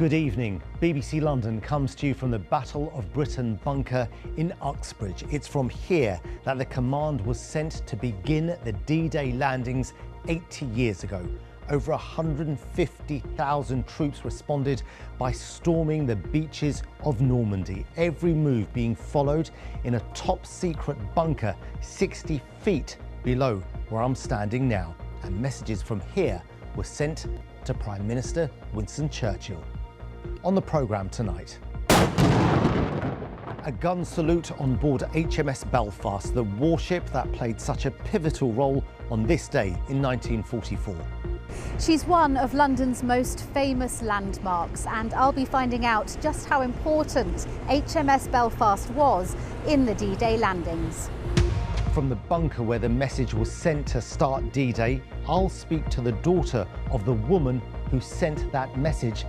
Good evening. BBC London comes to you from the Battle of Britain bunker in Uxbridge. It's from here that the command was sent to begin the D-Day landings 80 years ago. Over 150,000 troops responded by storming the beaches of Normandy, every move being followed in a top-secret bunker 60 feet below where I'm standing now. And messages from here were sent to Prime Minister Winston Churchill. On the programme tonight, a gun salute on board HMS Belfast, the warship that played such a pivotal role on this day in 1944. She's one of London's most famous landmarks, and I'll be finding out just how important HMS Belfast was in the D-Day landings. From the bunker where the message was sent to start D-Day, I'll speak to the daughter of the woman who sent that message.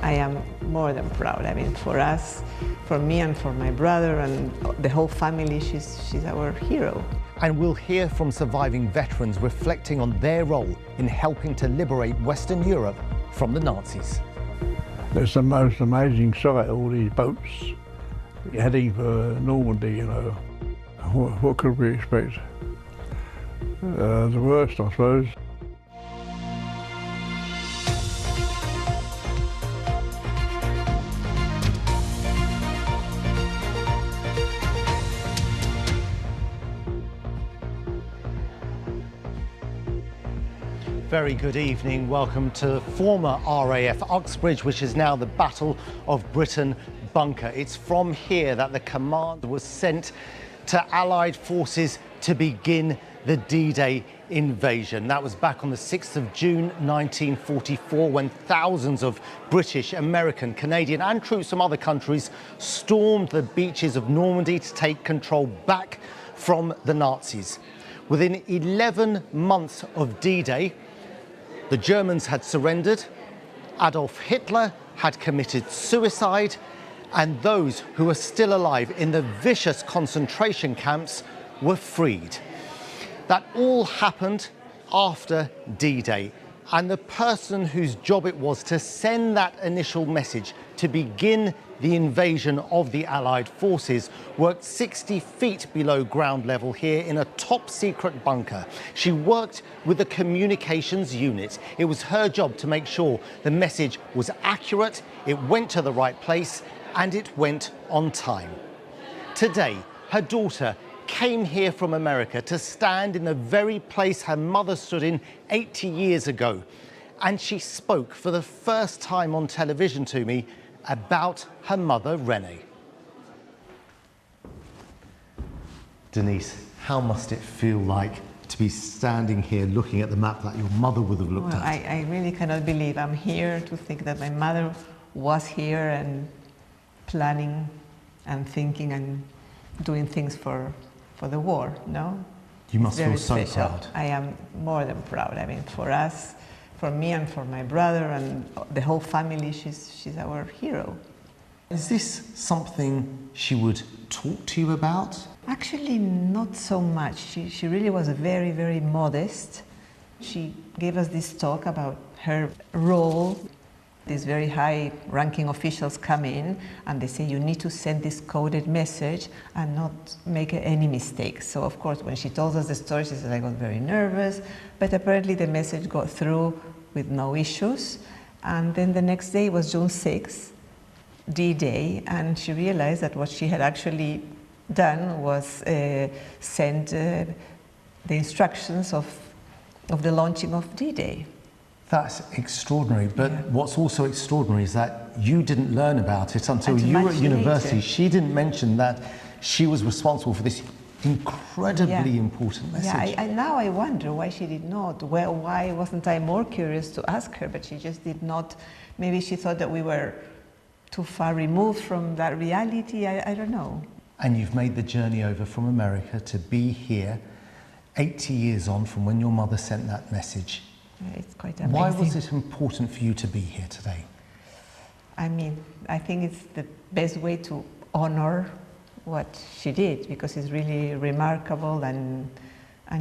I am more than proud. I mean, for us, for me and for my brother and the whole family, she's our hero. And we'll hear from surviving veterans reflecting on their role in helping to liberate Western Europe from the Nazis. It's the most amazing sight, all these boats heading for Normandy, you know. What could we expect? The worst, I suppose. Very good evening. Welcome to former RAF Uxbridge, which is now the Battle of Britain bunker. It's from here that the command was sent to Allied forces to begin the D-Day invasion. That was back on the 6th of June 1944, when thousands of British, American, Canadian and troops from other countries stormed the beaches of Normandy to take control back from the Nazis. Within 11 months of D-Day, the Germans had surrendered, Adolf Hitler had committed suicide, and those who were still alive in the vicious concentration camps were freed. That all happened after D-Day, and the person whose job it was to send that initial message to begin the invasion of the Allied forces worked 60 feet below ground level here in a top-secret bunker. She worked with the communications unit. It was her job to make sure the message was accurate, it went to the right place, and it went on time. Today, her daughter came here from America to stand in the very place her mother stood in 80 years ago. And she spoke for the first time on television to me about her mother, Renee. Denise, how must it feel like to be standing here looking at the map that your mother would have looked at? I really cannot believe I'm here to think that my mother was here and planning and thinking and doing things for the war, no? You must feel so special. proud. I am more than proud. I mean, for us, for me and for my brother and the whole family, she's our hero. Is this something she would talk to you about? Actually, not so much. She really was very, very modest. She gave us this talk about her role. These very high-ranking officials come in and they say, you need to send this coded message and not make any mistakes. So, of course, when she told us the story, she said, I got very nervous, but apparently the message got through with no issues. And then the next day was June 6th, D-Day, and she realized that what she had actually done was send the instructions of the launching of D-Day. That's extraordinary, but what's also extraordinary is that you didn't learn about it until you were at university. Later. She didn't mention that she was responsible for this incredibly important message. Yeah, now I wonder why she did not. Well, why wasn't I more curious to ask her, but she just did not. Maybe she thought that we were too far removed from that reality. I don't know. And you've made the journey over from America to be here 80 years on from when your mother sent that message. Yeah, it's quite amazing. Why was it important for you to be here today? I mean, I think it's the best way to honor what she did, because it's really remarkable and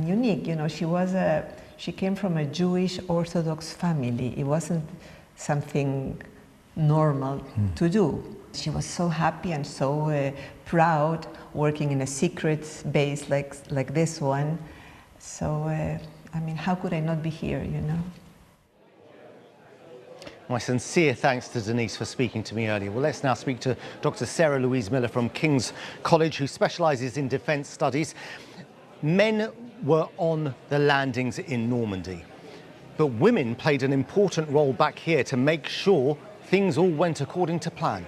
unique. You know, she came from a Jewish Orthodox family. It wasn't something normal to do. She was so happy and so proud working in a secret base like this one. So, I mean, how could I not be here, you know? My sincere thanks to Denise for speaking to me earlier. Well, let's now speak to Dr. Sarah Louise Miller from King's College, who specialises in defence studies. Men were on the landings in Normandy, but women played an important role back here to make sure things all went according to plan.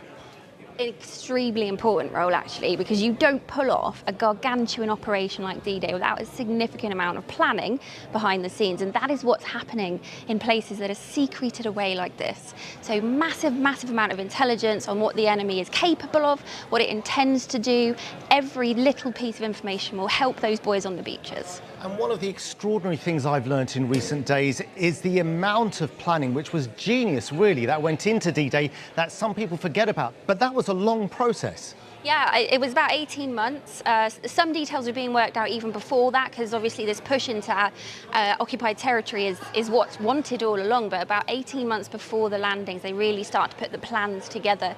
An extremely important role, actually, because you don't pull off a gargantuan operation like D-Day without a significant amount of planning behind the scenes, and that is what's happening in places that are secreted away like this. So massive amount of intelligence on what the enemy is capable of, what it intends to do. Every little piece of information will help those boys on the beaches. And one of the extraordinary things I've learnt in recent days is the amount of planning, which was genius, really, that went into D-Day that some people forget about. But that was a long process. Yeah, it was about 18 months. Some details were being worked out even before that, because obviously this push into occupied territory is what's wanted all along. But about 18 months before the landings, they really start to put the plans together.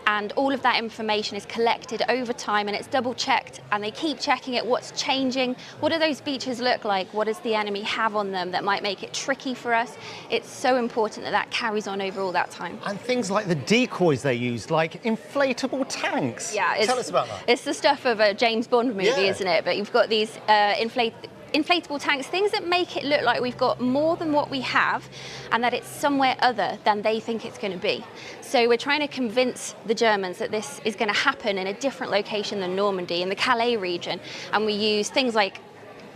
And all of that information is collected over time, and it's double checked, and they keep checking it. What's changing? What do those beaches look like? What does the enemy have on them that might make it tricky for us? It's so important that that carries on over all that time. And things like the decoys they used, like inflatable tanks. Yeah, tell us about that. It's the stuff of a James Bond movie, isn't it? But you've got these inflatable tanks, things that make it look like we've got more than what we have, and that it's somewhere other than they think it's going to be. So we're trying to convince the Germans that this is going to happen in a different location than Normandy, in the Calais region, and we use things like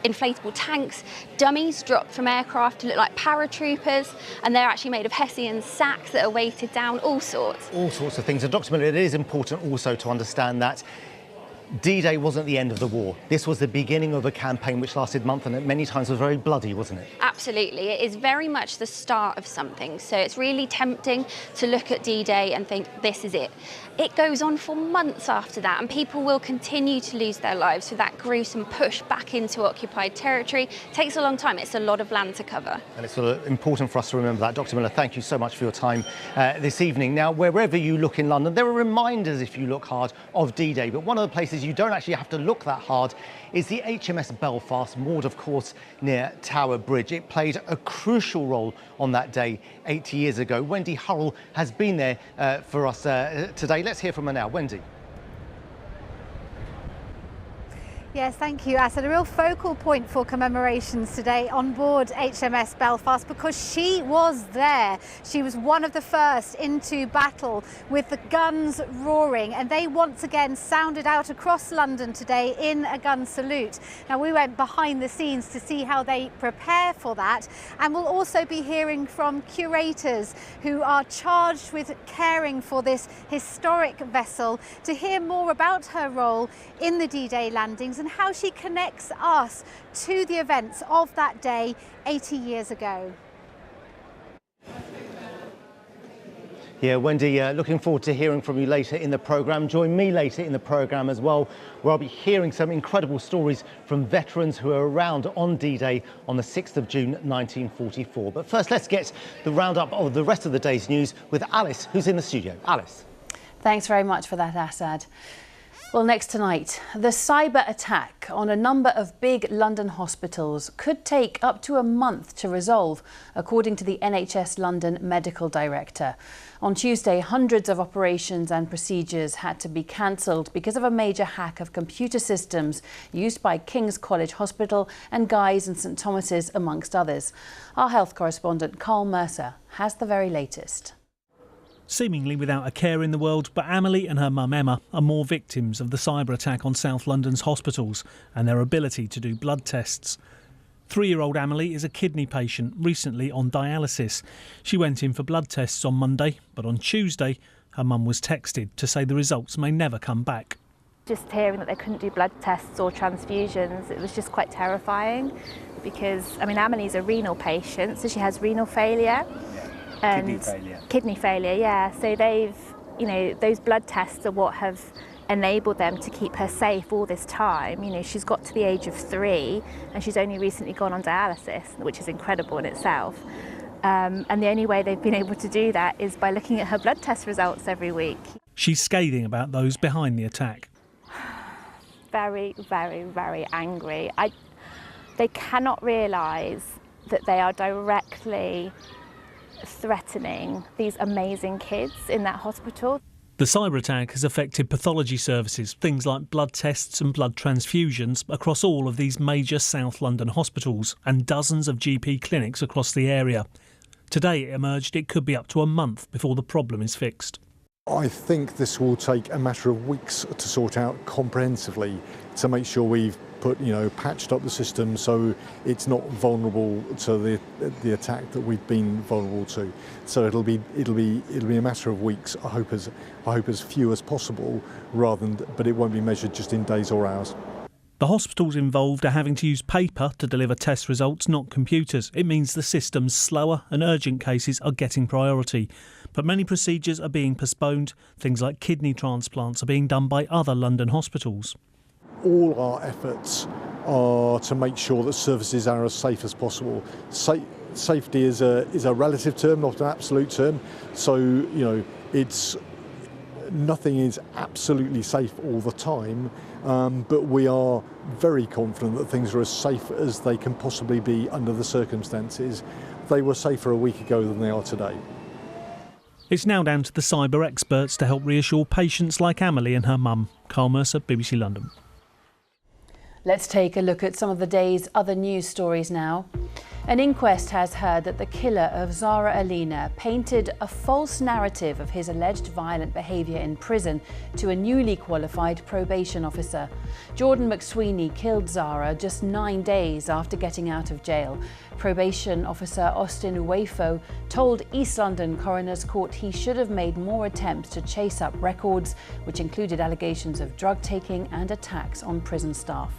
inflatable tanks, dummies dropped from aircraft to look like paratroopers, and they're actually made of Hessian sacks that are weighted down, all sorts. All sorts of things. And Dr. Miller, it is important also to understand that D-Day wasn't the end of the war. This was the beginning of a campaign which lasted months and many times was very bloody, wasn't it? Absolutely. It is very much the start of something. So it's really tempting to look at D-Day and think, this is it. It goes on for months after that, and people will continue to lose their lives with that gruesome push back into occupied territory. It takes a long time. It's a lot of land to cover. And it's important for us to remember that. Dr. Miller, thank you so much for your time this evening. Now, wherever you look in London, there are reminders, if you look hard, of D-Day. But one of the places you don't actually have to look that hard is the HMS Belfast, moored, of course, near Tower Bridge. It played a crucial role on that day 80 years ago. Wendy Hurrell has been there for us today. Let's hear from her now. Wendy. Yes, thank you, Asad. A real focal point for commemorations today on board HMS Belfast, because she was there. She was one of the first into battle with the guns roaring, and they once again sounded out across London today in a gun salute. Now, we went behind the scenes to see how they prepare for that, and we'll also be hearing from curators who are charged with caring for this historic vessel to hear more about her role in the D-Day landings and how she connects us to the events of that day 80 years ago. Yeah, Wendy, looking forward to hearing from you later in the programme. Join me later in the programme as well, where I'll be hearing some incredible stories from veterans who are around on D-Day on the 6th of June 1944. But first, let's get the roundup of the rest of the day's news with Alice, who's in the studio. Alice. Thanks very much for that, Asad. Well, next tonight, the cyber attack on a number of big London hospitals could take up to a month to resolve, according to the NHS London medical director. On Tuesday, hundreds of operations and procedures had to be cancelled because of a major hack of computer systems used by King's College Hospital and Guy's and St Thomas's, amongst others. Our health correspondent Carl Mercer has the very latest. Seemingly without a care in the world, but Amelie and her mum Emma are more victims of the cyber attack on South London's hospitals and their ability to do blood tests. 3-year-old Amelie is a kidney patient recently on dialysis. She went in for blood tests on Monday, but on Tuesday her mum was texted to say the results may never come back. Just hearing that they couldn't do blood tests or transfusions, it was just quite terrifying because, I mean, Amelie's a renal patient, so she has renal failure. And kidney failure, yeah. So they've, you know, those blood tests are what have enabled them to keep her safe all this time. You know, she's got to the age of 3 and she's only recently gone on dialysis, which is incredible in itself. And the only way they've been able to do that is by looking at her blood test results every week. She's scathing about those behind the attack. Very, very, very angry. They cannot realise that they are directly threatening these amazing kids in that hospital. The cyber attack has affected pathology services, things like blood tests and blood transfusions, across all of these major South London hospitals and dozens of GP clinics across the area. Today it emerged it could be up to a month before the problem is fixed. I think this will take a matter of weeks to sort out comprehensively to make sure we've patched up the system so it's not vulnerable to the attack that we've been vulnerable to. So it'll be a matter of weeks. I hope as few as possible, but it won't be measured just in days or hours. The hospitals involved are having to use paper to deliver test results, not computers. It means the system's slower and urgent cases are getting priority. But many procedures are being postponed. Things like kidney transplants are being done by other London hospitals. All our efforts are to make sure that services are as safe as possible. Safety is a relative term, not an absolute term. So, nothing is absolutely safe all the time, but we are very confident that things are as safe as they can possibly be under the circumstances. They were safer a week ago than they are today. It's now down to the cyber experts to help reassure patients like Amelie and her mum. Carl Mercer, BBC London. Let's take a look at some of the day's other news stories now. An inquest has heard that the killer of Zara Alina painted a false narrative of his alleged violent behaviour in prison to a newly qualified probation officer. Jordan McSweeney killed Zara just 9 days after getting out of jail. Probation officer Austin Uwefo told East London Coroner's Court he should have made more attempts to chase up records, which included allegations of drug taking and attacks on prison staff.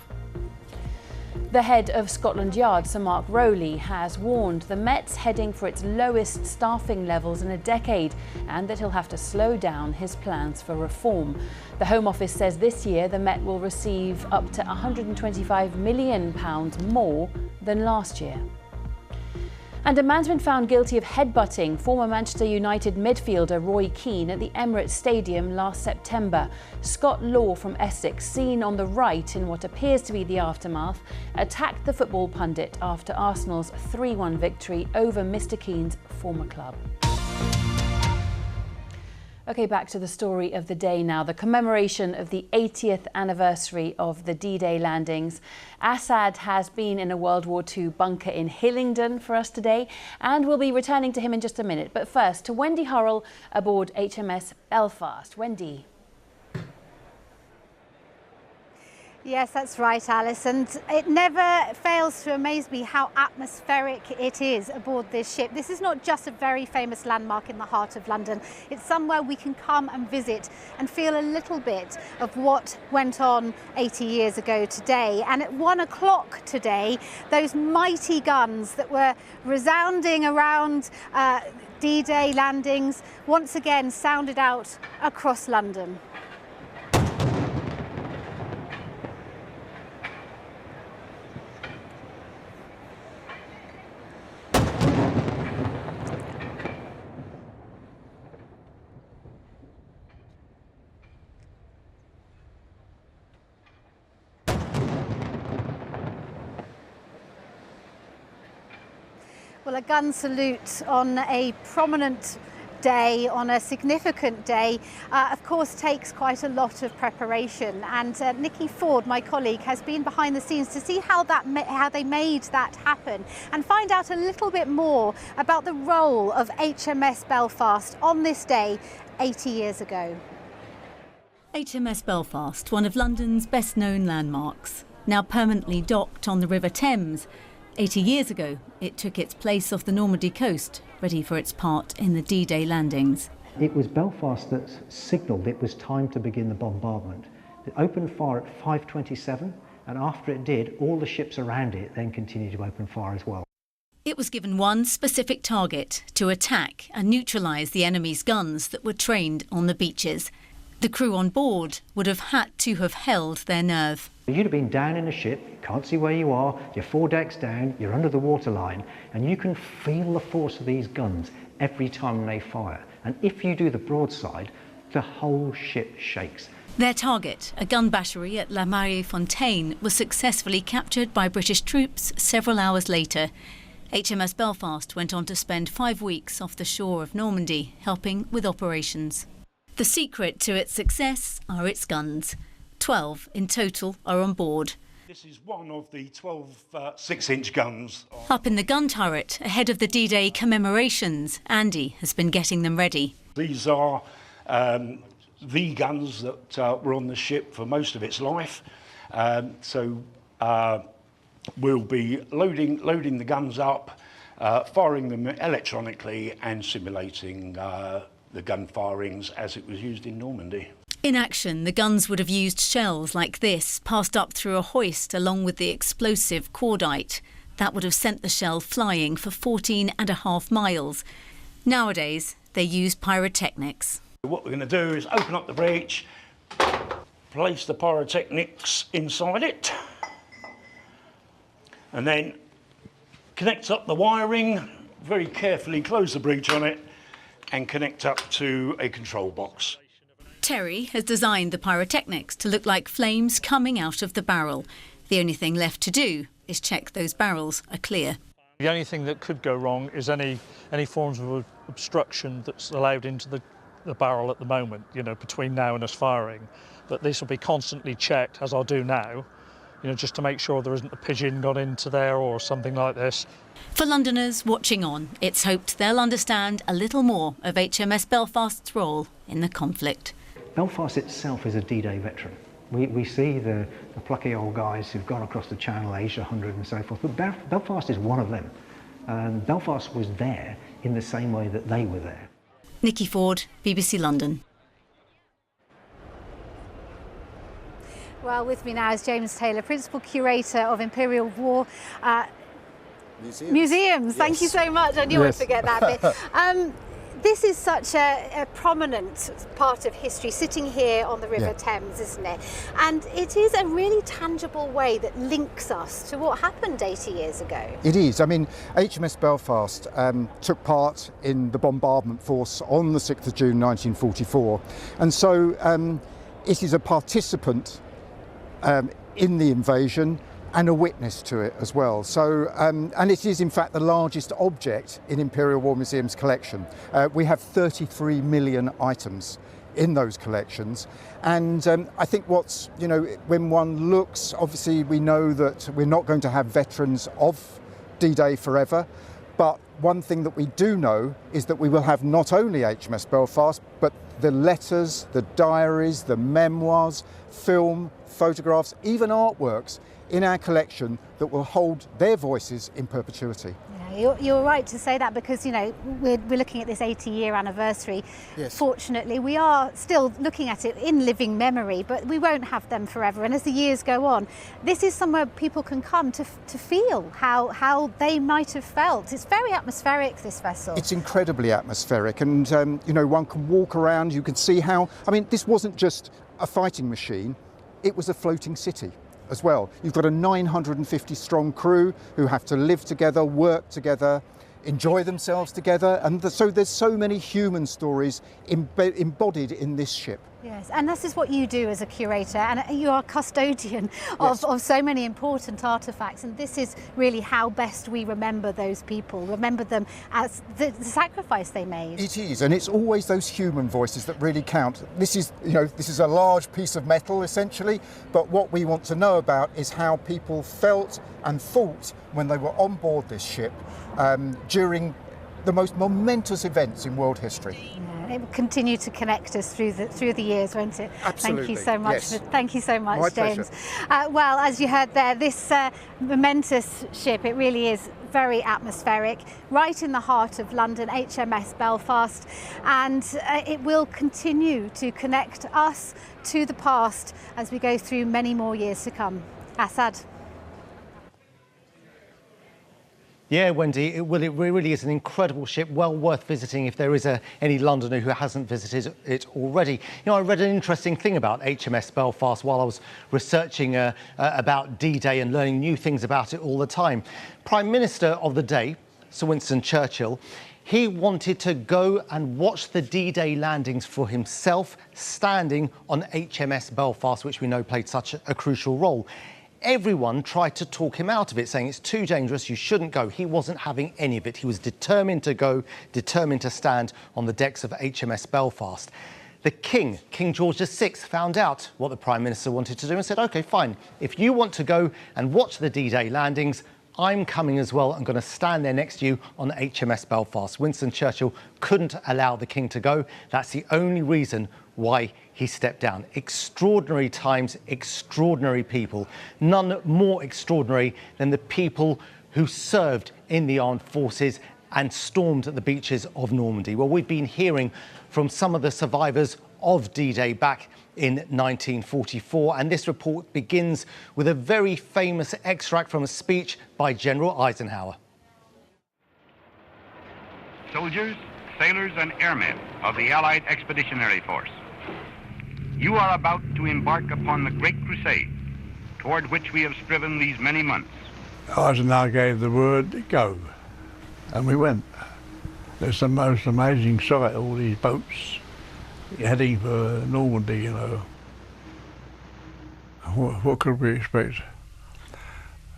The head of Scotland Yard, Sir Mark Rowley, has warned the Met's heading for its lowest staffing levels in a decade and that he'll have to slow down his plans for reform. The Home Office says this year the Met will receive up to £125 million more than last year. And a man's been found guilty of headbutting former Manchester United midfielder Roy Keane at the Emirates Stadium last September. Scott Law from Essex, seen on the right in what appears to be the aftermath, attacked the football pundit after Arsenal's 3-1 victory over Mr Keane's former club. OK, back to the story of the day now, the commemoration of the 80th anniversary of the D-Day landings. Assad has been in a World War II bunker in Hillingdon for us today, and we'll be returning to him in just a minute. But first, to Wendy Hurrell aboard HMS Belfast. Wendy. Yes, that's right, Alice, and it never fails to amaze me how atmospheric it is aboard this ship. This is not just a very famous landmark in the heart of London. It's somewhere we can come and visit and feel a little bit of what went on 80 years ago today. And at 1 o'clock today, those mighty guns that were resounding around D-Day landings once again sounded out across London. Well, a gun salute on a prominent day, on a significant day, of course takes quite a lot of preparation, and Nikki Ford, my colleague, has been behind the scenes to see how they made that happen and find out a little bit more about the role of HMS Belfast on this day 80 years ago. HMS Belfast, one of London's best known landmarks, now permanently docked on the River Thames. 80 years ago, it took its place off the Normandy coast, ready for its part in the D-Day landings. It was Belfast that signalled it was time to begin the bombardment. It opened fire at 5:27, and after it did, all the ships around it then continued to open fire as well. It was given one specific target: to attack and neutralise the enemy's guns that were trained on the beaches. The crew on board would have had to have held their nerve. You'd have been down in a ship, you can't see where you are, you're 4 decks down, you're under the waterline, and you can feel the force of these guns every time they fire. And if you do the broadside, the whole ship shakes. Their target, a gun battery at La Marie-Fontaine, was successfully captured by British troops several hours later. HMS Belfast went on to spend 5 weeks off the shore of Normandy, helping with operations. The secret to its success are its guns. 12 in total are on board. This is one of the 12 6-inch guns. Up in the gun turret, ahead of the D-Day commemorations, Andy has been getting them ready. These are the guns that were on the ship for most of its life. We'll be loading the guns up, firing them electronically and simulating the gun firings as it was used in Normandy. In action, the guns would have used shells like this, passed up through a hoist along with the explosive cordite. That would have sent the shell flying for 14.5 miles. Nowadays, they use pyrotechnics. What we're going to do is open up the breech, place the pyrotechnics inside it, and then connect up the wiring, very carefully close the breech on it, and connect up to a control box. Terry has designed the pyrotechnics to look like flames coming out of the barrel. The only thing left to do is check those barrels are clear. The only thing that could go wrong is any forms of obstruction that's allowed into the barrel at the moment, you know, between now and us firing. But this will be constantly checked, as I'll do now, you know, just to make sure there isn't a pigeon got into there or something like this. For Londoners watching on, it's hoped they'll understand a little more of HMS Belfast's role in the conflict. Belfast itself is a D-Day veteran. We see the plucky old guys who've gone across the Channel, aged 100 and so forth, but Belfast is one of them. Belfast was there in the same way that they were there. Nikki Ford, BBC London. Well, with me now is James Taylor, Principal Curator of Imperial War Museums. Thank you so much. I knew I'd forget that bit. This is such a prominent part of history, sitting here on the River Thames, isn't it? And it is a really tangible way that links us to what happened 80 years ago. It is. I mean, HMS Belfast took part in the bombardment force on the 6th of June 1944. And so it is a participant in the invasion and a witness to it as well. So, and it is in fact the largest object in Imperial War Museum's collection. We have 33 million items in those collections. And I think what's, you know, when one looks, obviously we know that we're not going to have veterans of D-Day forever, but one thing that we do know is that we will have not only HMS Belfast, but the letters, the diaries, the memoirs, film, photographs, even artworks in our collection that will hold their voices in perpetuity. Yeah, you're right to say that, because, you know, we're looking at this 80-year anniversary. Yes. Fortunately, we are still looking at it in living memory, but we won't have them forever. And as the years go on, this is somewhere people can come to feel how they might have felt. It's very atmospheric, this vessel. It's incredibly atmospheric, and you know, one can walk around, you can see how, I mean, this wasn't just a fighting machine, it was a floating city as well. You've got a 950 strong crew who have to live together, work together, enjoy themselves together, and so there's so many human stories embodied in this ship. Yes, and this is what you do as a curator, and you are a custodian of so many important artefacts, and this is really how best we remember those people, remember them as the sacrifice they made. It is, and it's always those human voices that really count. This is, you know, this is a large piece of metal essentially, but what we want to know about is how people felt and thought when they were on board this ship during the most momentous events in world history. It will continue to connect us through the years, won't it? Absolutely. Thank you so much. Yes. Thank you so much, My James. pleasure. Well, as you heard there, this momentous ship, it really is very atmospheric, right in the heart of London, HMS Belfast, and it will continue to connect us to the past as we go through many more years to come. Assad. Yeah, Wendy, it really is an incredible ship, well worth visiting if there is any Londoner who hasn't visited it already. You know, I read an interesting thing about HMS Belfast while I was researching about D-Day and learning new things about it all the time. Prime Minister of the day, Sir Winston Churchill, he wanted to go and watch the D-Day landings for himself, standing on HMS Belfast, which we know played such a crucial role. Everyone tried to talk him out of it, saying it's too dangerous, you shouldn't go. He wasn't having any of it. He was determined to go, determined to stand on the decks of HMS Belfast. The King, King George VI, found out what the Prime Minister wanted to do and said, OK, fine, if you want to go and watch the D-Day landings, I'm coming as well. I'm going to stand there next to you on HMS Belfast. Winston Churchill couldn't allow the King to go. That's the only reason why he stepped down. Extraordinary times, extraordinary people. None more extraordinary than the people who served in the armed forces and stormed the beaches of Normandy. Well, we've been hearing from some of the survivors of D-Day back in 1944, and this report begins with a very famous extract from a speech by General Eisenhower. Soldiers, sailors and airmen of the Allied Expeditionary Force, you are about to embark upon the great crusade toward which we have striven these many months. Eisenhower gave the word, go, and we went. It's the most amazing sight, all these boats heading for Normandy, you know. What could we expect?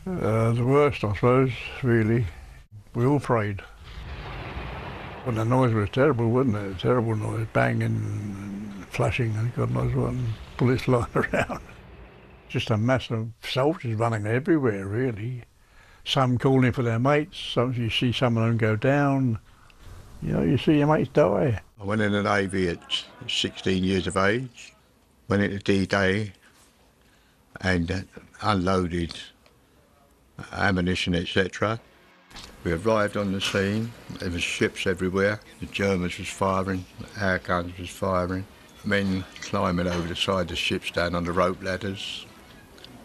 The worst, I suppose, really. We all prayed. Well, the noise was terrible, wasn't it? Terrible noise, banging and flashing and God knows what, and bullets flying around. Just a mass of soldiers running everywhere, really. Some calling for their mates, some you see some of them go down. You know, you see your mates die. I went in the Navy at 16 years of age, went into D-Day and unloaded ammunition, etc. We arrived on the scene, there was ships everywhere, the Germans was firing, our guns was firing, men climbing over the side of the ships down on the rope ladders.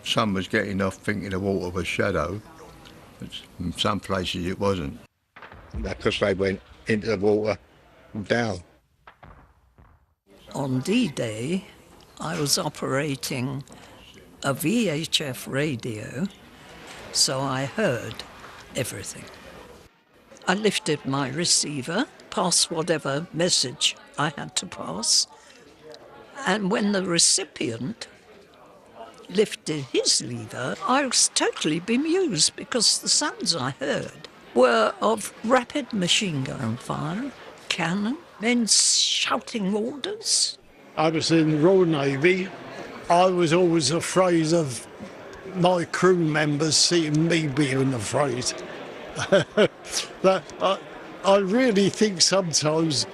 Some was getting off thinking the water was shallow, but in some places it wasn't. Because they went into the water down. On D-Day, I was operating a VHF radio, so I heard everything. I lifted my receiver, passed whatever message I had to pass, and when the recipient lifted his lever, I was totally bemused because the sounds I heard were of rapid machine gun fire, cannon, men shouting orders. I was in the Royal Navy. I was always afraid of my crew members seeing me being afraid. I really think sometimes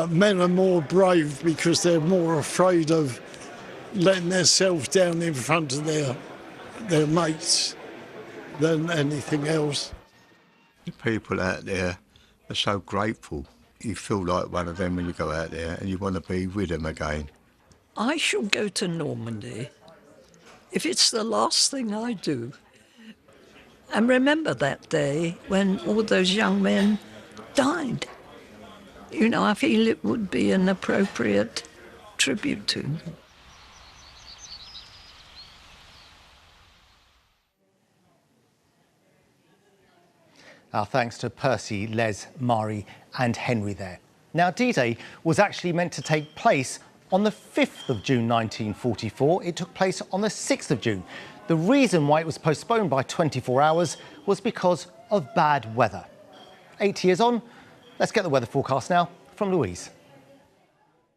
men are more brave because they're more afraid of letting themselves down in front of their mates than anything else. The people out there are so grateful. You feel like one of them when you go out there and you want to be with them again. I shall go to Normandy if it's the last thing I do. And remember that day when all those young men died. You know, I feel it would be an appropriate tribute to them. Our thanks to Percy, Les, Mari and Henry there. Now, D-Day was actually meant to take place on the 5th of June 1944. It took place on the 6th of June. The reason why it was postponed by 24 hours was because of bad weather. 8 years on, let's get the weather forecast now from Louise.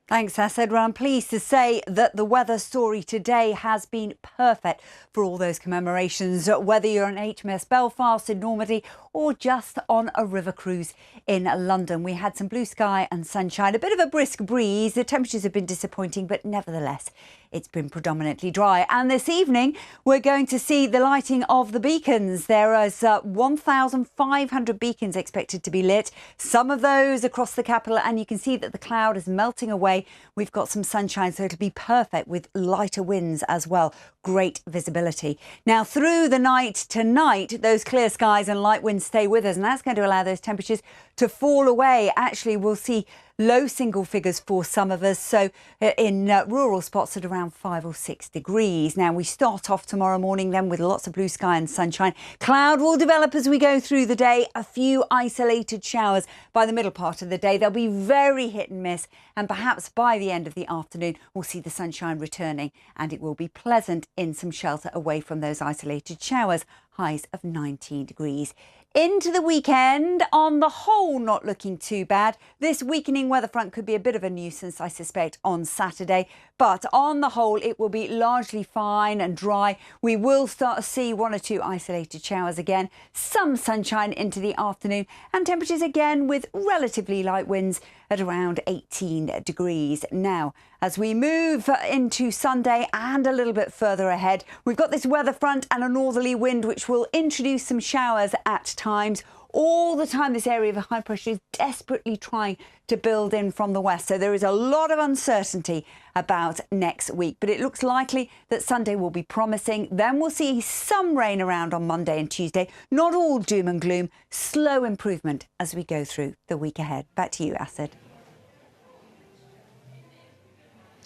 Thanks, Asad. Well, I'm pleased to say that the weather story today has been perfect for all those commemorations, whether you're on HMS Belfast in Normandy or just on a river cruise in London. We had some blue sky and sunshine, a bit of a brisk breeze. The temperatures have been disappointing, but nevertheless, it's been predominantly dry. And this evening, we're going to see the lighting of the beacons. There is 1,500 beacons expected to be lit, some of those across the capital, and you can see that the cloud is melting away today. We've got some sunshine, so it'll be perfect with lighter winds as well. Great visibility. Now, through the night tonight, those clear skies and light winds stay with us, and that's going to allow those temperatures to fall away. Actually, we'll see low single figures for some of us, so in rural spots at around 5 or 6 degrees. Now, we start off tomorrow morning then with lots of blue sky and sunshine. Cloud will develop as we go through the day. A few isolated showers by the middle part of the day. They'll be very hit and miss, and perhaps by the end of the afternoon we'll see the sunshine returning, and it will be pleasant in some shelter away from those isolated showers. Highs of 19 degrees. Into the weekend, on the whole, not looking too bad. This weakening weather front could be a bit of a nuisance, I suspect, on Saturday. But on the whole, it will be largely fine and dry. We will start to see 1 or 2 isolated showers again. Some sunshine into the afternoon, and temperatures again with relatively light winds at around 18 degrees. Now, as we move into Sunday and a little bit further ahead, we've got this weather front and a northerly wind which will introduce some showers at times. All the time, this area of high pressure is desperately trying to build in from the west. So there is a lot of uncertainty about next week, but it looks likely that Sunday will be promising. Then we'll see some rain around on Monday and Tuesday. Not all doom and gloom, slow improvement as we go through the week ahead. Back to you, Asad.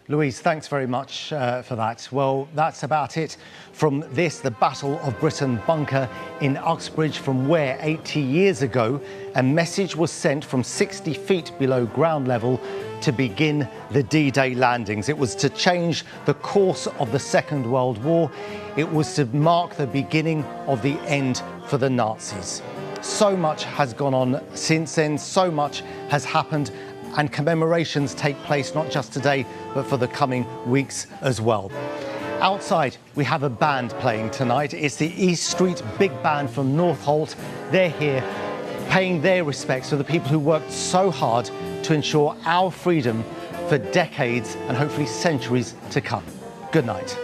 Louise, thanks very much for that. Well, that's about it from this, the Battle of Britain bunker in Uxbridge, from where 80 years ago a message was sent from 60 feet below ground level to begin the D-Day landings. It was to change the course of the Second World War. It was to mark the beginning of the end for the Nazis. So much has gone on since then, so much has happened, and commemorations take place not just today, but for the coming weeks as well. Outside, we have a band playing tonight. It's the East Street Big Band from Northolt. They're here paying their respects to the people who worked so hard to ensure our freedom for decades and hopefully centuries to come. Good night.